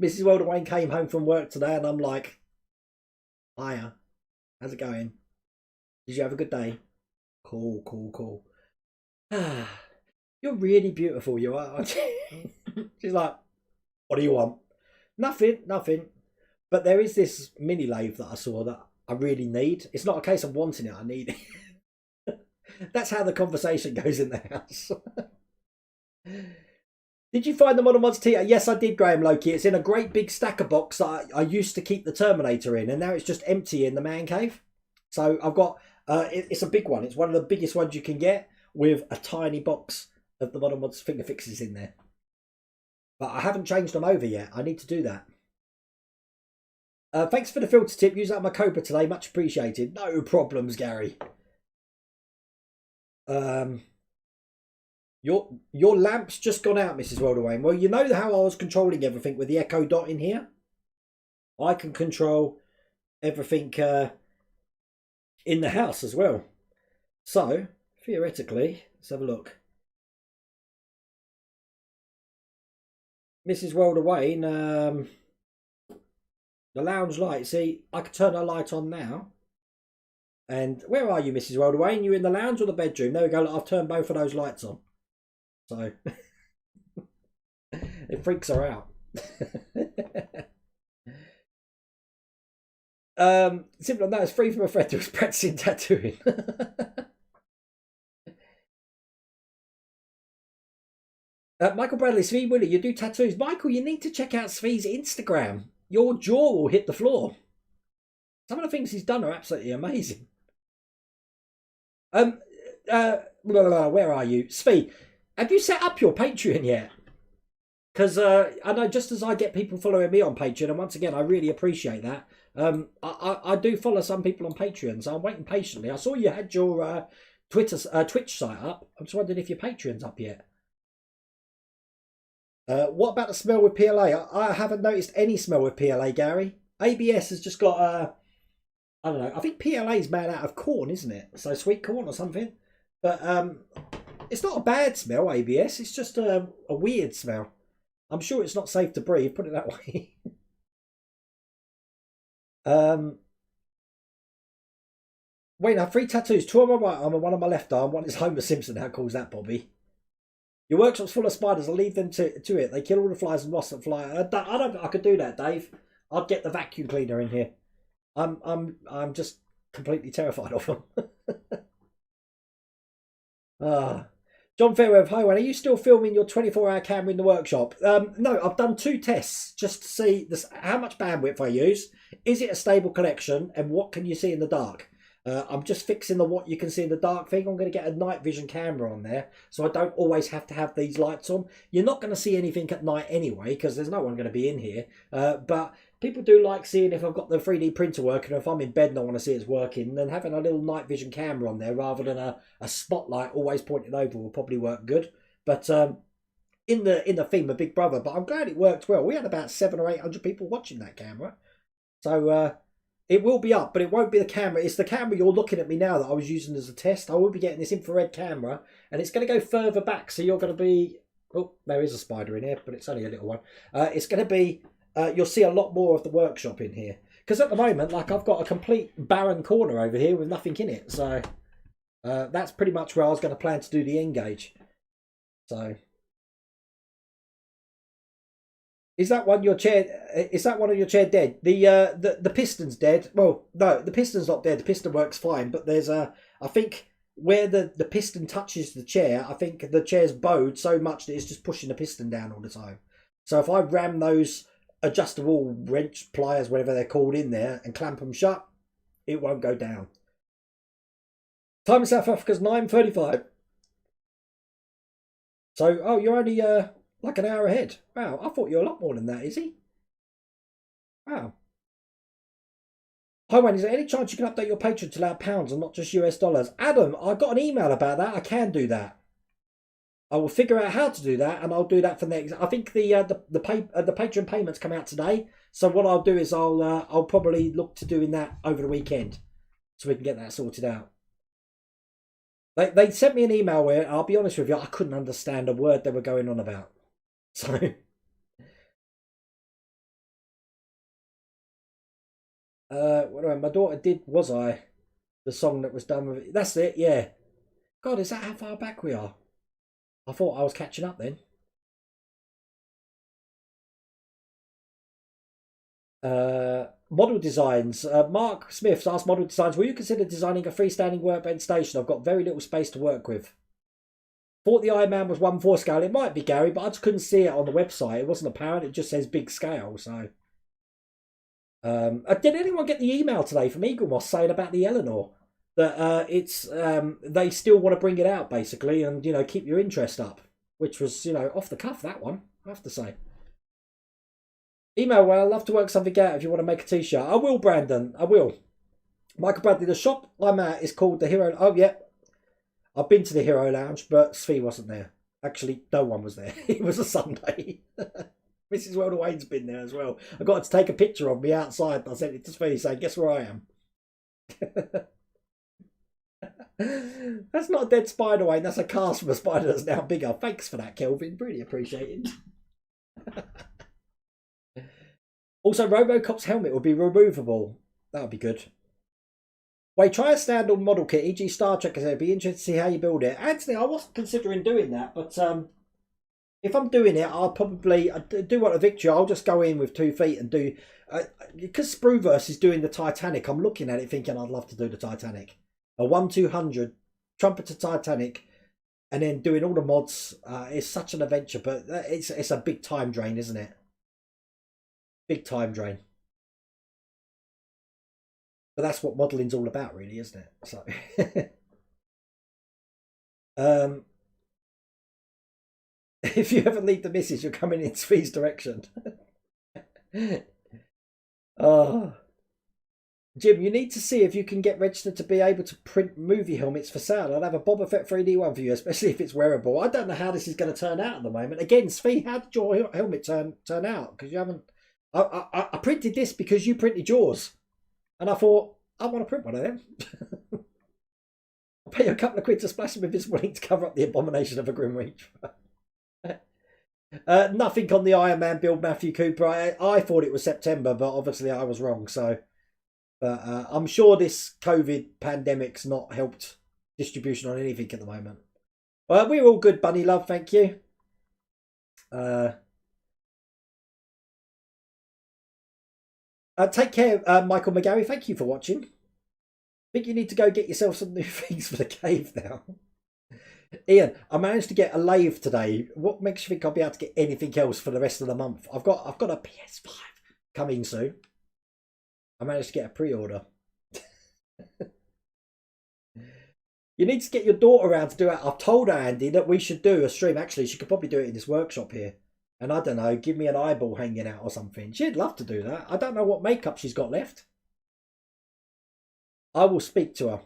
Mrs. Welder Wayne came home from work today, and I'm like, hiya, how's it going? Did you have a good day? Cool, cool, cool. You're really beautiful, you are, aren't you? She's like, what do you want? Nothing, nothing. But there is this mini lathe that I saw that I really need. It's not a case of wanting it, I need it. That's how the conversation goes in the house. Did you find the Model Mods T? Yes, I did, Graham Loki. It's in a great big stacker box that I used to keep the Terminator in, and now it's just empty in the man cave. So I've got, it's a big one. It's one of the biggest ones you can get with a tiny box of the Model Mods finger fixes in there. But I haven't changed them over yet. I need to do that. Thanks for the filter tip. Use that on my Cobra today. Much appreciated. No problems, Gary. Your lamp's just gone out, Mrs. Welderwayne. Well, you know how I was controlling everything with the Echo Dot in here? I can control everything in the house as well. So, theoretically, let's have a look. Mrs. Welderwayne, the lounge light. See, I can turn her light on now. And where are you, Mrs. Welderwayne? You in the lounge or the bedroom? There we go. Look, I've turned both of those lights on. So, it freaks her out. Simple on that, it's free from a friend who was practicing tattooing. Michael Bradley, Svee Willie, you do tattoos. Michael, you need to check out Svee's Instagram. your jaw will hit the floor. Some of the things he's done are absolutely amazing. Where are you? Svi, have you set up your Patreon yet? Because I know just as I get people following me on Patreon, and once again, I really appreciate that. I do follow some people on Patreon, so I'm waiting patiently. I saw you had your Twitch site up. I'm just wondering if your Patreon's up yet. What about the smell with PLA? I haven't noticed any smell with PLA, Gary. ABS has just got I don't know. I think PLA is made out of corn, isn't it? So sweet corn or something. But it's not a bad smell, ABS. It's just a weird smell. I'm sure it's not safe to breathe, put it that way. Wait, now 3 tattoos. 2 on my right arm and 1 on my left arm. 1 is Homer Simpson. How cool is that, Bobby? Your workshop's full of spiders. I'll leave them to it. They kill all the flies and wasps that fly. I don't think I could do that, Dave. I'd get the vacuum cleaner in here. I'm just completely terrified of them. John Fairweather, hi, are you still filming your 24-hour camera in the workshop? No, I've done 2 tests just to see how much bandwidth I use. Is it a stable connection? And what can you see in the dark? I'm just fixing the what you can see in the dark thing. I'm going to get a night vision camera on there, so I don't always have to have these lights on. You're not going to see anything at night anyway, because there's no one going to be in here. But people do like seeing if I've got the 3D printer working, or if I'm in bed and I want to see it's working, then having a little night vision camera on there rather than a spotlight always pointing over will probably work good. But in the theme of Big Brother, but I'm glad it worked well. We had about 700 or 800 people watching that camera. So it will be up, but it won't be the camera. It's the camera you're looking at me now that I was using as a test. I will be getting this infrared camera, and it's going to go further back. So you're going to be... Oh, there is a spider in here, but it's only a little one. It's going to be... you'll see a lot more of the workshop in here. Because at the moment, like, I've got a complete barren corner over here with nothing in it. So that's pretty much where I was going to plan to do the engage. So... Is that one your chair? Is that one of your chair dead? The piston's dead. Well, no, the piston's not dead. The piston works fine, but there's I think where the piston touches the chair, I think the chair's bowed so much that it's just pushing the piston down all the time. So if I ram those adjustable wrench pliers, whatever they're called, in there and clamp them shut, it won't go down. Time in South Africa's 9:35. So, oh, you're only like an hour ahead. Wow, I thought you were a lot more than that, is he? Wow. Hi, Wayne, is there any chance you can update your Patreon to allow pounds and not just US dollars? Adam, I got an email about that. I can do that. I will figure out how to do that, and I'll do that for next. I think the Patreon payments come out today. So what I'll do is I'll probably look to doing that over the weekend, so we can get that sorted out. They sent me an email where, I'll be honest with you, I couldn't understand a word they were going on about. So, my daughter did, was I? The song that was done with it. That's it, yeah. God, is that how far back we are? I thought I was catching up then. Model designs. Mark Smith's asked Model Designs, will you consider designing a freestanding workbench station? I've got very little space to work with. Thought the Iron Man was 1/4 scale. It might be, Gary, but I just couldn't see it on the website. It wasn't apparent. It just says big scale. So, did anyone get the email today from Eagle Moss saying about the Eleanor that it's they still want to bring it out basically, and keep your interest up, which was off the cuff, that one, I have to say. Email, well, I'd love to work something out if you want to make a t-shirt. I will, Brandon. I will. Michael Bradley, the shop I'm at is called the Hero. Oh, yeah. I've been to the Hero Lounge, but Svi wasn't there. Actually, no one was there. It was a Sunday. Mrs. Welder Wayne's been there as well. I got to take a picture of me outside. I sent it to Svi saying, guess where I am? That's not a dead spider, Wayne. That's a cast from a spider that's now bigger. Thanks for that, Kelvin. Really appreciate it. Also, Robocop's helmet would be removable. That would be good. Wait, try a standard model kit, e.g. Star Trek. It'd be interesting to see how you build it. Anthony, I wasn't considering doing that, but if I'm doing it, I'll probably do what a Victory. I'll just go in with 2 feet and do... because Spruverse is doing the Titanic, I'm looking at it thinking I'd love to do the Titanic. A 1/200 Trumpeter Titanic, and then doing all the mods. It's such an adventure, but it's a big time drain, isn't it? Big time drain. But that's what modelling's all about, really, isn't it? So, if you ever leave the missus, you're coming in Swee's direction. Oh, Jim, you need to see if you can get registered to be able to print movie helmets for sale. I'll have a Boba Fett 3D one for you, especially if it's wearable. I don't know how this is going to turn out at the moment. Again, Svee, how did your helmet turn out? Because you haven't. I printed this because you printed yours, and I thought I want to print one of them. I'll pay you a couple of quid to splash some invisible ink to cover up the abomination of a Grim Reaper. Nothing on the Iron Man build, Matthew Cooper. I thought it was September, but obviously I was wrong. So, but I'm sure this COVID pandemic's not helped distribution on anything at the moment. Well, we're all good, Bunny Love. Thank you. Take care, Michael McGarry. Thank you for watching. I think you need to go get yourself some new things for the cave now. Ian, I managed to get a lathe today. What makes you think I'll be able to get anything else for the rest of the month? I've got a PS5 coming soon. I managed to get a pre-order. You need to get your daughter around to do it. I've told her, Andy, that we should do a stream. Actually, she could probably do it in this workshop here. And I don't know, give me an eyeball hanging out or something. She'd love to do that. I don't know what makeup she's got left. I will speak to her.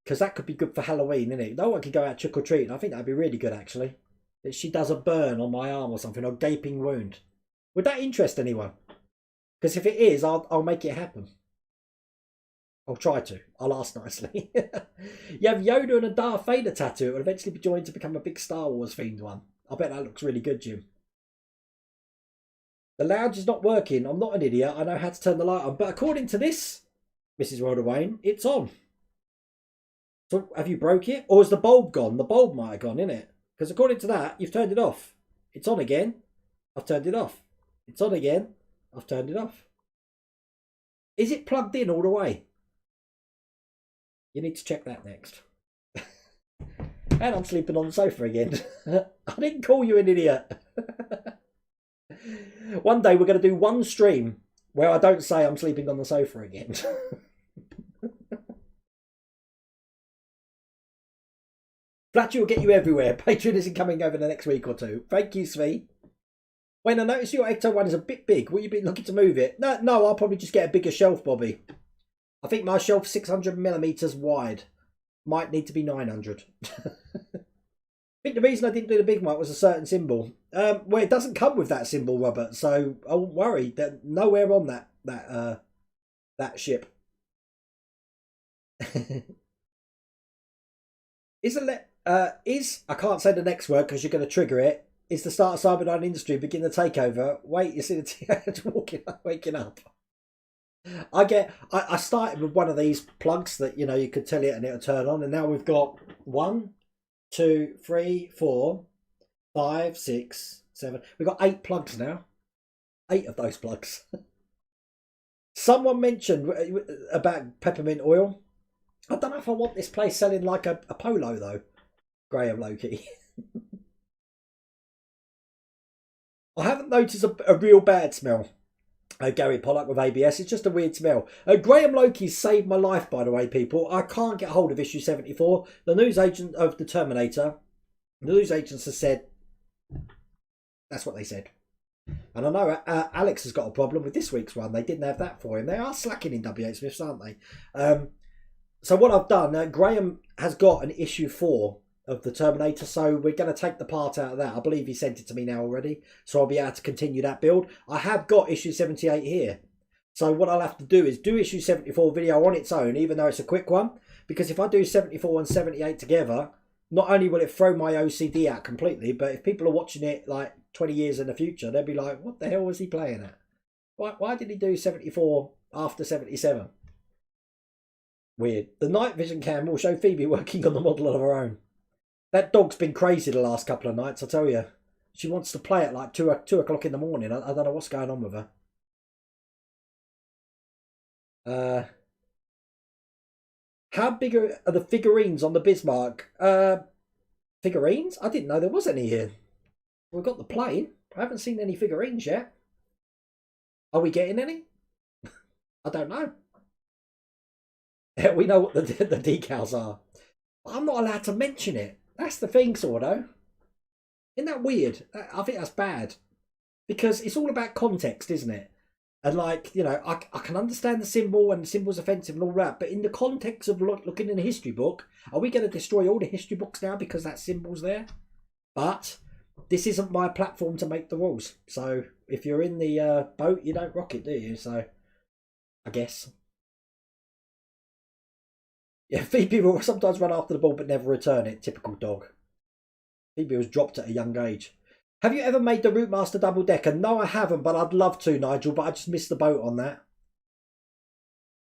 Because that could be good for Halloween, isn't it? No one could go out trick-or-treating. I think that'd be really good, actually. If she does a burn on my arm or something, or gaping wound. Would that interest anyone? Because if it is, I'll make it happen. I'll try to. I'll ask nicely. You have Yoda and a Darth Vader tattoo. It will eventually be joined to become a big Star Wars themed one. I bet that looks really good, Jim. The lounge is not working. I'm not an idiot. I know how to turn the light on. But according to this, Mrs. Rhoda Wayne, it's on. So have you broke it? Or is the bulb gone? The bulb might have gone, innit? Because according to that, you've turned it off. It's on again. I've turned it off. It's on again. I've turned it off. Is it plugged in all the way? You need to check that next. And I'm sleeping on the sofa again. I didn't call you an idiot. One day we're going to do one stream where I don't say I'm sleeping on the sofa again. Flattery will get you everywhere. Patreon isn't coming over the next week or two. Thank you, Svee. When I notice your Ecto one is a bit big, will you be looking to move it? No, I'll probably just get a bigger shelf, Bobby. I think my shelf 600mm wide. Might need to be 900. I think the reason I didn't do the big one was a certain symbol. Well, it doesn't come with that symbol, Robert, so I won't worry. They're nowhere on that ship. I can't say the next word because you're going to trigger it. Is the start of Cyberdyne Industry begin the takeover? Wait, you see the teenager waking up. I started with one of these plugs that, you know, you could tell it and it'll turn on, and now we've got 1, 2, 3, 4, 5, 6, 7. We've got 8 plugs now. 8 of those plugs. Someone mentioned about peppermint oil. I don't know if I want this place selling like a polo though. Graham Loki. I haven't noticed a real bad smell. Gary Pollock with ABS. It's just a weird smell. Graham Loki saved my life, by the way, people. I can't get hold of issue 74. The news agent of the Terminator, the news agents have said, that's what they said. And I know Alex has got a problem with this week's one. They didn't have that for him. They are slacking in WH Smiths, aren't they? So what I've done, Graham has got an issue 4 of the Terminator, so we're going to take the part out of that. I believe he sent it to me now already, so I'll be able to continue that build. I have got issue 78 here, so what I'll have to do is do issue 74 video on its own, even though it's a quick one, because if I do 74 and 78 together, not only will it throw my OCD out completely, but if people are watching it like 20 years in the future, they'll be like, what the hell was he playing at? Why did he do 74 after 77? Weird. The night vision cam will show Phoebe working on the model of her own. That dog's been crazy the last couple of nights, I tell you. She wants to play at like 2 o'clock in the morning. I don't know what's going on with her. How big are the figurines on the Bismarck? Figurines? I didn't know there was any here. We've got the plane. I haven't seen any figurines yet. Are we getting any? I don't know. We know what the decals are. I'm not allowed to mention it. That's the thing, Sordo. Isn't that weird? I think that's bad. Because it's all about context, isn't it? And like, you know, I can understand the symbol and the symbol's offensive and all that, but in the context of looking in a history book, are we going to destroy all the history books now because that symbol's there? But this isn't my platform to make the rules. So if you're in the boat, you don't rock it, do you? So I guess. Yeah, Phoebe will sometimes run after the ball but never return it. Typical dog. Phoebe was dropped at a young age. Have you ever made the Routemaster double decker? No, I haven't, but I'd love to, Nigel, but I just missed the boat on that.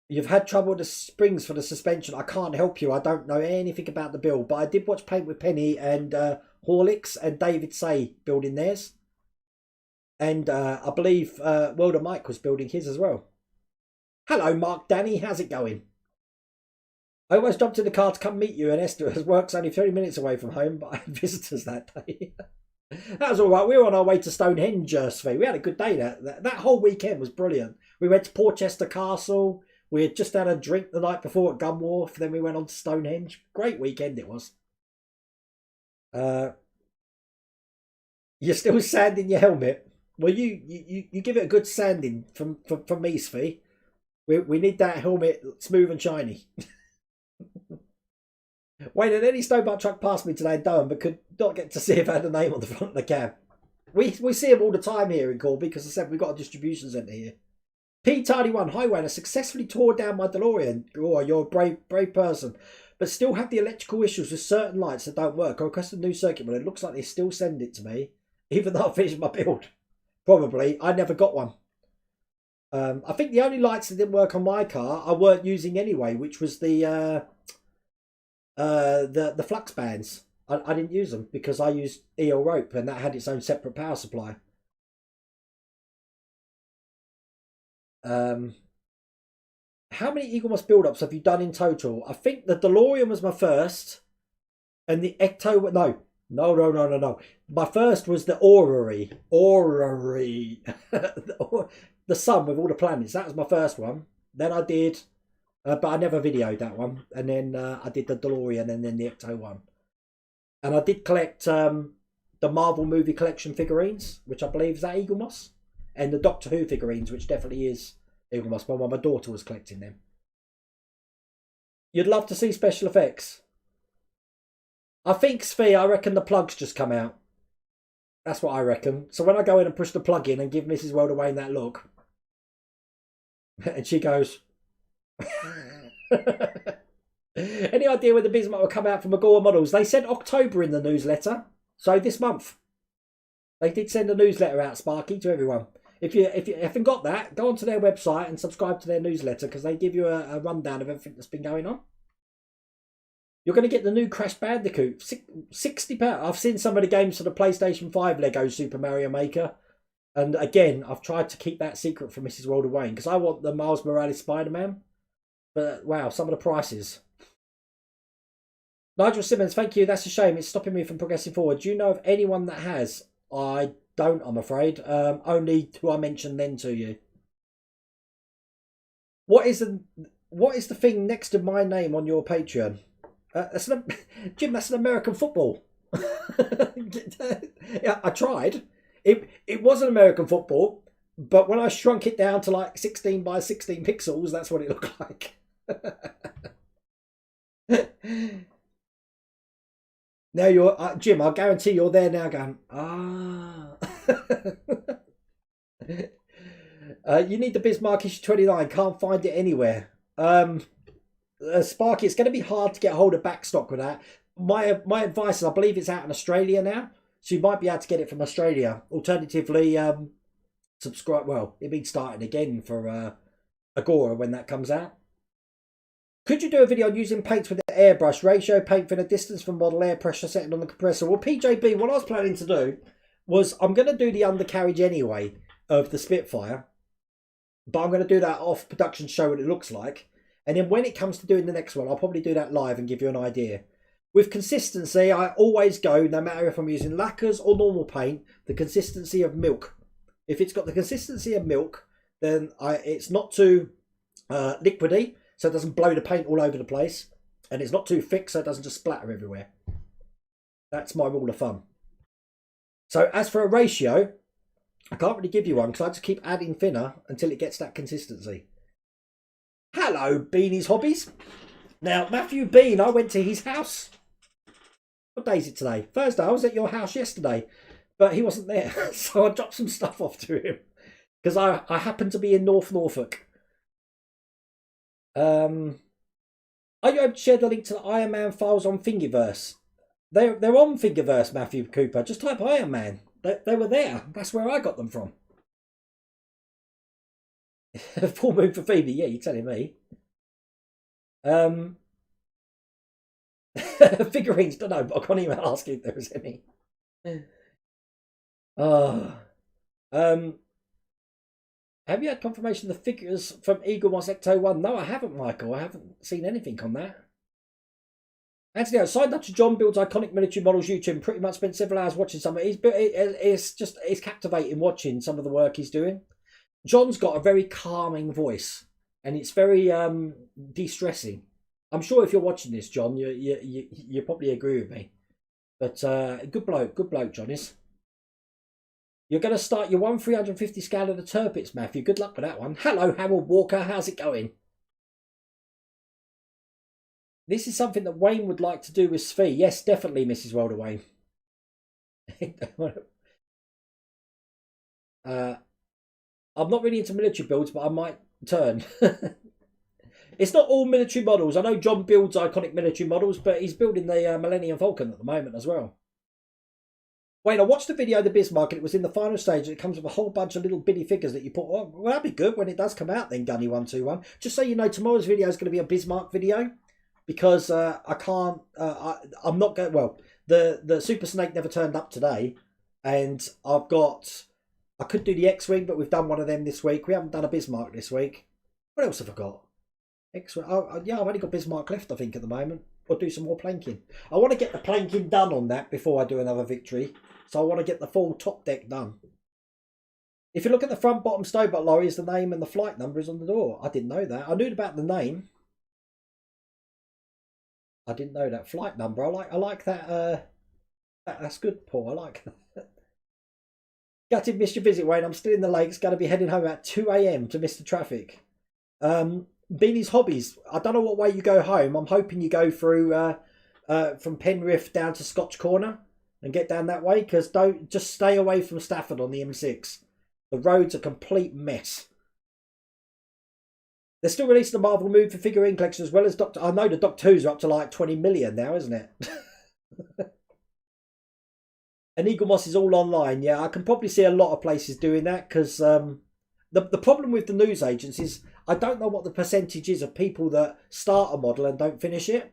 You've had trouble with the springs for the suspension. I can't help you. I don't know anything about the build, but I did watch Paint with Penny and Horlicks and David Say building theirs. And I believe World of Mike was building his as well. Hello, Mark Danny. How's it going? I almost jumped in the car to come meet you, and Esther works only 30 minutes away from home, but I had visitors that day. That was all right. We were on our way to Stonehenge, Svi. We had a good day. That whole weekend was brilliant. We went to Portchester Castle. We had just had a drink the night before at Gunwharf. Then we went on to Stonehenge. Great weekend it was. You're still sanding your helmet. Well, you give it a good sanding from me, Svi. We need that helmet smooth and shiny. Wait, did any snowboard truck passed me today in Durham, but could not get to see if I had a name on the front of the cab. We see them all the time here in Corby because I said we've got a distribution centre here. P-Tardy1, hi Wayne, I successfully tore down my DeLorean. Oh, you're a brave person. But still have the electrical issues with certain lights that don't work. I requested a new circuit, but it looks like they still send it to me, even though I finished my build. Probably. I never got one. I think the only lights that didn't work on my car I weren't using anyway, which was the flux bands. I didn't use them because I used EL rope and that had its own separate power supply. How many Eagle Moss build-ups have you done in total? I think the DeLorean was my first, and the Ecto. No. My first was the Orrery. The sun with all the planets. That was my first one. Then I did, but I never videoed that one. And then I did the DeLorean and then the Ecto one. And I did collect the Marvel movie collection figurines, which I believe is that Eagle Moss, and the Doctor Who figurines, which definitely is Eagle Moss. My daughter was collecting them. You'd love to see special effects. I think, Svi, I reckon the plugs just come out. That's what I reckon. So when I go in and push the plug in and give Mrs. Welder Wayne that look, and she goes, any idea when the Bismarck will come out from Agora Models? They said October in the newsletter. So this month. They did send a newsletter out, Sparky, to everyone. If you haven't got that, go onto their website and subscribe to their newsletter because they give you a rundown of everything that's been going on. You're going to get the new Crash Bandicoot. £60. I've seen some of the games for the PlayStation 5 Lego Super Mario Maker. And again, I've tried to keep that secret from Mrs. Wilder Wayne because I want the Miles Morales Spider-Man. But wow, some of the prices. Nigel Simmons, thank you. That's a shame. It's stopping me from progressing forward. Do you know of anyone that has? I don't, I'm afraid. Only who I mentioned then to you. What is the thing next to my name on your Patreon? Jim, that's an American football. Yeah, I tried. It was an American football, but when I shrunk it down to like 16 by 16 pixels, that's what it looked like. Now you're, Jim, I guarantee you're there now going, you need the Bismarck issue 29, can't find it anywhere. Sparky, it's going to be hard to get hold of backstock with that. My advice is I believe it's out in Australia now, so you might be able to get it from Australia. Alternatively, subscribe. Well, it'll be starting again for Agora when that comes out. Could you do a video on using paints with the airbrush, ratio paint for the distance from model, air pressure setting on the compressor? Well, PJB, what I was planning to do was I'm going to do the undercarriage anyway of the Spitfire, but I'm going to do that off production, show what it looks like. And then when it comes to doing the next one, I'll probably do that live and give you an idea. With consistency, I always go, no matter if I'm using lacquers or normal paint, the consistency of milk. If it's got the consistency of milk, then it's not too liquidy, so it doesn't blow the paint all over the place, and it's not too thick, so it doesn't just splatter everywhere. That's my rule of thumb. So as for a ratio, I can't really give you one because I just keep adding thinner until it gets that consistency. Hello, Beanie's Hobbies. Now, Matthew Bean, I went to his house. What day is it today? Thursday. I was at your house yesterday, but he wasn't there. So I dropped some stuff off to him because I happened to be in North Norfolk. Are you able to share the link to the Iron Man files on Thingiverse? They're on Thingiverse, Matthew Cooper. Just type Iron Man. They were there. That's where I got them from. Full moon for Phoebe. Yeah, you're telling me. Figurines. Don't know, but I can't even ask if there was any. Have you had confirmation of the figures from Eagle Moss Ecto 1? No, I haven't, Michael. I haven't seen anything on that. Anthony, I signed up to John Builds Iconic Military Models YouTube. Pretty much spent several hours watching some of it. It's captivating watching some of the work he's doing. John's got a very calming voice, and it's very de-stressing. I'm sure if you're watching this, John, you probably agree with me. But good bloke, John is. You're going to start your 1/350 scale of the Turpits, Matthew. Good luck with that one. Hello, Harold Walker. How's it going? This is something that Wayne would like to do with Svi. Yes, definitely, Mrs. Welder Wayne. I'm not really into military builds, but I might turn. It's not all military models. I know John builds iconic military models, but he's building the Millennium Falcon at the moment as well. Wayne, I watched the video of the Bismarck, and it was in the final stage, and it comes with a whole bunch of little bitty figures that you put. Well, that'd be good when it does come out then, Gunny121. Just so you know, tomorrow's video is going to be a Bismarck video. Because I can't, I'm not going, well, the Super Snake never turned up today. And I could do the X-Wing, but we've done one of them this week. We haven't done a Bismarck this week. What else have I got? X-Wing, yeah, I've only got Bismarck left, I think, at the moment. Or do some more planking. I want to get the planking done on that before I do another victory. So I want to get the full top deck done. If you look at the front bottom Stobart lorries, the name and the flight number is on the door. I didn't know that. I knew about the name. I didn't know that flight number. I like that. That's good, Paul. I like that. Gutted missed your visit, Wayne. I'm still in the lakes. Going to be heading home at 2 a.m. to miss the traffic. Beanie's Hobbies. I don't know what way you go home. I'm hoping you go through from Penrith down to Scotch Corner and get down that way. Because don't just stay away from Stafford on the M6. The road's a complete mess. They're still releasing the Marvel movie for figurine collection as well as Doctor. I know the Doctor Who's are up to like 20 million now, isn't it? And Eagle Moss is all online. Yeah, I can probably see a lot of places doing that because the problem with the news agencies, I don't know what the percentage is of people that start a model and don't finish it.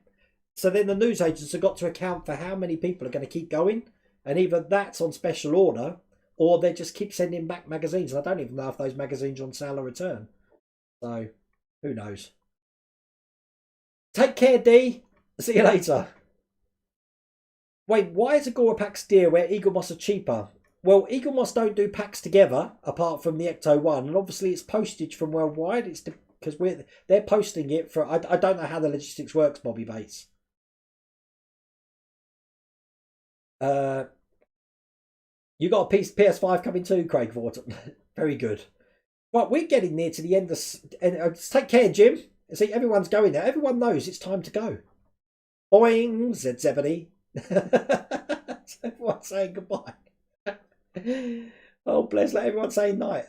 So then the news agents have got to account for how many people are going to keep going, and either that's on special order or they just keep sending back magazines. And I don't even know if those magazines are on sale or return. So. Who knows? Take care, D. See you later. Wait, why is Agora packs dear where Eagle Moss are cheaper? Well, Eagle Moss don't do packs together apart from the Ecto 1, and obviously it's postage from worldwide. It's because they're posting it for. I don't know how the logistics works, Bobby Bates. You got a PS5 coming too, Craig Vorton. Very good. Right, we're getting near to the end of... take care, Jim. See, everyone's going there. Everyone knows it's time to go. Boing, said Zebedee. Everyone's saying goodbye. Oh, bless, let everyone say night.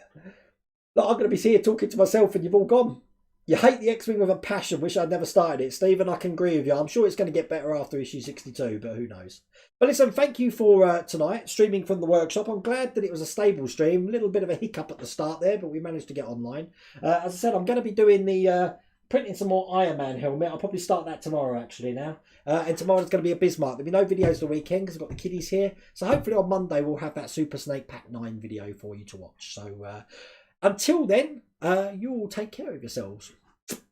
Look, I'm going to be here talking to myself and you've all gone. You hate the X-Wing with a passion. Wish I'd never started it. Stephen, I can agree with you. I'm sure it's going to get better after issue 62, but who knows. But listen, thank you for tonight, streaming from the workshop. I'm glad that it was a stable stream. A little bit of a hiccup at the start there, but we managed to get online. As I said, I'm going to be doing the printing some more Iron Man helmet. I'll probably start that tomorrow, actually, now. And tomorrow's going to be a Bismarck. There'll be no videos the weekend because I've got the kiddies here. So hopefully on Monday we'll have that Super Snake Pack 9 video for you to watch. So until then, you all take care of yourselves.